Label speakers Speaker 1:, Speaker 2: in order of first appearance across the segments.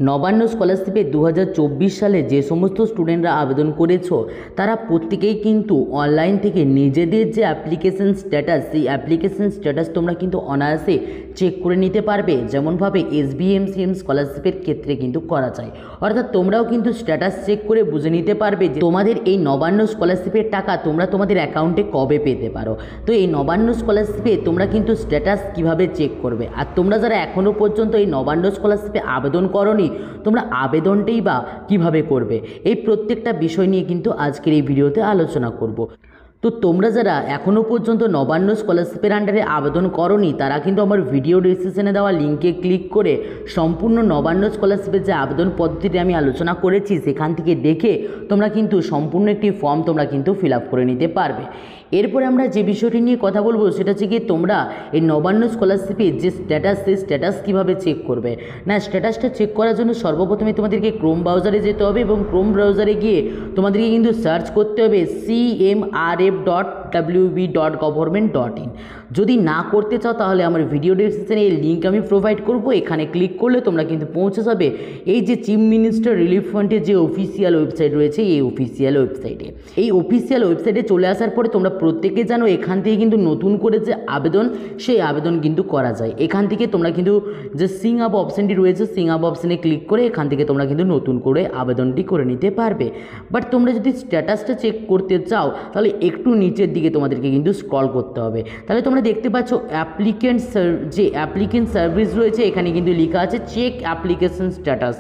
Speaker 1: নবান্ন স্কলারশিপে 2024 সালে যে সমস্ত স্টুডেন্টরা আবেদন করেছো তারা প্রত্যেকেই কিন্তু অনলাইন থেকে নিজেদের যে অ্যাপ্লিকেশন স্ট্যাটাস সেই অ্যাপ্লিকেশন স্ট্যাটাস তোমরা কিন্তু অনায়াসে চেক করে নিতে পারবে, যেমনভাবে SBMCM স্কলারশিপের ক্ষেত্রে কিন্তু করা যায়। অর্থাৎ তোমরাও কিন্তু স্ট্যাটাস চেক করে বুঝে নিতে পারবে যে তোমাদের এই নবান্ন স্কলারশিপের টাকা তোমরা তোমাদের অ্যাকাউন্টে কবে পেতে পারো। তো এই নবান্ন স্কলারশিপে তোমরা কিন্তু স্ট্যাটাস কিভাবে চেক করবে, আর তোমরা যারা এখনও পর্যন্ত এই নবান্ন স্কলারশিপে আবেদন করোনি তোমরা আবেদনটাই বা কিভাবে করবে, এই প্রত্যেকটা বিষয় নিয়ে কিন্তু আজকের এই ভিডিওতে আলোচনা করব। তো তোমরা যারা এখনও পর্যন্ত নবান্ন স্কলারশিপের আন্ডারে আবেদন করোনি তারা কিন্তু আমার ভিডিও ডিসক্রিপশনে দেওয়া লিঙ্কে ক্লিক করে সম্পূর্ণ নবান্ন স্কলারশিপের যে আবেদন পদ্ধতিটি আমি আলোচনা করেছি সেখান থেকে দেখে তোমরা কিন্তু সম্পূর্ণ একটি ফর্ম তোমরা কিন্তু ফিল আপ করে নিতে পারবে। এরপরে আমরা যে বিষয়টি নিয়ে কথা বলবো সেটা হচ্ছে কি তোমরা এই নবান্ন স্কলারশিপের যে স্ট্যাটাস সেই স্ট্যাটাস কীভাবে চেক করবে। না, স্ট্যাটাসটা চেক করার জন্য সর্বপ্রথমে তোমাদেরকে ক্রোম ব্রাউজারে যেতে হবে এবং ক্রোম ব্রাউজারে গিয়ে তোমাদেরকে কিন্তু সার্চ করতে হবে cmrf.wb.government.in। যদি না করতে চাও তাহলে আমার ভিডিও ডেসক্রিপশনে এই লিঙ্ক আমি প্রোভাইড করব, এখানে ক্লিক করলে তোমরা কিন্তু পৌঁছে যাবে এই যে চিফ মিনিস্টার রিলিফ ফান্ডের যে অফিসিয়াল ওয়েবসাইট রয়েছে এই অফিসিয়াল ওয়েবসাইটে। এই অফিসিয়াল ওয়েবসাইটে চলে আসার পরে তোমরা প্রত্যেকে জানো এখান থেকে কিন্তু নতুন করে যে আবেদন সেই আবেদন কিন্তু করা যায়। এখান থেকে তোমরা কিন্তু যে সিং আপ অপশানটি রয়েছে সিং আপ অপশানে ক্লিক করে এখান থেকে তোমরা কিন্তু নতুন করে আবেদনটি করে নিতে পারবে। বাট তোমরা যদি স্ট্যাটাসটা চেক করতে চাও তাহলে একটু নিচের দিকে তোমাদেরকে কিন্তু স্ক্রল করতে হবে। তাহলে তোমরা দেখতে পাচ্ছ অ্যাপ্লিকেন্ট সার্ভিস রয়েছে, এখানে কিন্তু লেখা আছে চেক অ্যাপ্লিকেশন স্ট্যাটাস।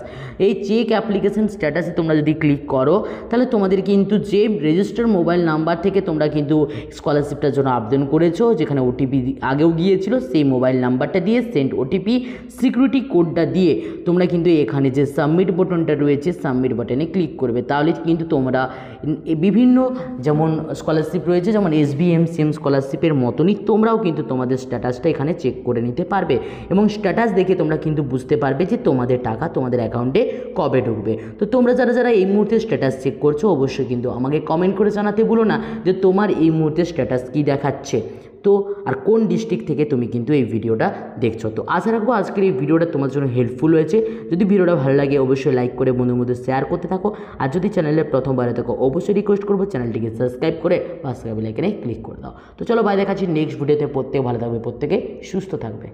Speaker 1: এই চেক অ্যাপ্লিকেশন স্ট্যাটাসে তোমরা যদি ক্লিক করো তাহলে তোমাদের কিন্তু যে রেজিস্টার মোবাইল নাম্বার থেকে তোমরা কিন্তু স্কলারশিপটার জন্য আবেদন করেছো, যেখানে ওটিপি আগেও গিয়েছিল সেই মোবাইল নাম্বারটা দিয়ে সেন্ড ওটিপি সিকিউরিটি কোডটা দিয়ে তোমরা কিন্তু এখানে যে সাবমিট বাটনটা রয়েছে সাবমিট বাটনে ক্লিক করবে। তাহলে কিন্তু তোমরা বিভিন্ন যেমন স্কলারশিপ রয়েছে যেমন SBMCM স্কলারশিপের মতনই তোমরাও কিন্তু তোমাদের স্ট্যাটাসটা এখানে চেক করে নিতে পারবে এবং স্ট্যাটাস দেখে তোমরা কিন্তু বুঝতে পারবে যে তোমাদের টাকা তোমাদের অ্যাকাউন্টে কবে ঢুকবে। তো তোমরা যারা এই মুহূর্তে স্ট্যাটাস চেক করছো অবশ্যই কিন্তু আমাকে কমেন্ট করে জানাতে ভুলো না যে তোমার এই মুহূর্তে স্ট্যাটাস কী দেখাচ্ছে, তো আর কোন ডিস্ট্রিক্ট থেকে তুমি কিন্তু এই ভিডিওটা দেখছো। তো আশা রাখবো আজকের এই ভিডিওটা তোমার জন্য হেল্পফুল হয়েছে। যদি ভিডিওটা ভালো লাগে অবশ্যই লাইক করে বন্ধুর মধ্যে শেয়ার করতে থাকো, আর যদি চ্যানেলে প্রথমবারে থাকো অবশ্যই রিকোয়েস্ট করবো চ্যানেলটিকে সাবস্ক্রাইব করে পাশে বেল আইকনে ক্লিক করে দাও। তো চলো বাই, দেখাচ্ছি নেক্সট ভিডিওতে। প্রত্যেকে ভালো থাকবে, প্রত্যেকে সুস্থ থাকবে।